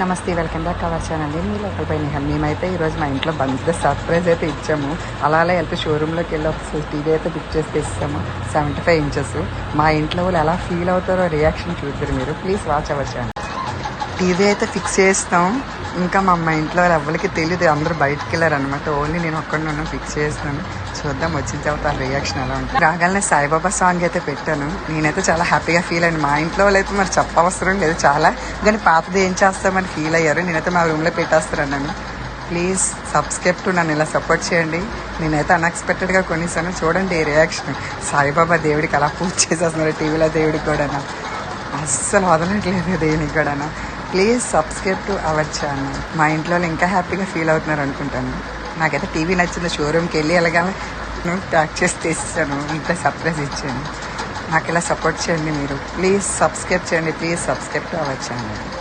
నమస్తే, welcome back our channel. మీ local పై నిహాల్. మేమైతే ఈరోజు మా ఇంట్లో బంద్ సర్ప్రైజ్ అయితే ఇచ్చాము. అలా వెళ్తే షోరూంలోకి వెళ్ళి ఒక టీవీ అయితే బుక్ చేసి ఇస్తాము. 75 ఇంచెస్. మా ఇంట్లో వాళ్ళు ఎలా ఫీల్ అవుతారో రియాక్షన్ చూద్దరు మీరు. Please watch our channel. TV అయితే ఫిక్స్ చేస్తాం. ఇంకా మా ఇంట్లో వాళ్ళు ఎవరికి తెలియదు, అందరూ బయటకు వెళ్ళారు అనమాట. ఓన్లీ నేను ఒక్కడిని ఫిక్స్ చేస్తాను. చూద్దాం వచ్చిన తర్వాత రియాక్షన్ ఎలా ఉంటుంది. రాగానే సాయిబాబా సాంగ్ అయితే పెట్టాను. నేనైతే చాలా హ్యాపీగా ఫీల్ అయ్యాను. మా ఇంట్లో వాళ్ళు అయితే మరి చెప్పవసరం లేదు చాలా, కానీ పాతది ఏం చేస్తామని ఫీల్ అయ్యారు. నేనైతే మా రూమ్లో పెట్టేస్తాను. ప్లీజ్ సబ్స్క్రైబ్ టు నన్ను ఇలా సపోర్ట్ చేయండి. నేనైతే అన్ఎక్స్పెక్టెడ్గా కొనిస్తాను. చూడండి ఈ రియాక్షన్. సాయిబాబా దేవుడికి అలా పూజ చేసేస్తున్నారు. టీవీలో దేవుడికి కూడా అస్సలు వదలట్లేదు దేనికి కూడా. Please subscribe to our channel. మా ఇంట్లో ఇంకా హ్యాపీగా ఫీల్ అవుతున్నారు అనుకుంటాను. నాకైతే టీవీ నచ్చింది. షోరూమ్కి వెళ్ళి ఎలాగైనా ప్యాక్ చేసి తీసాను. ఇంట్లో సర్ప్రైజ్ ఇచ్చాను. నాకు ఇలా సపోర్ట్ చేయండి మీరు. ప్లీజ్ సబ్స్క్రైబ్ చేయండి. Please subscribe to our channel.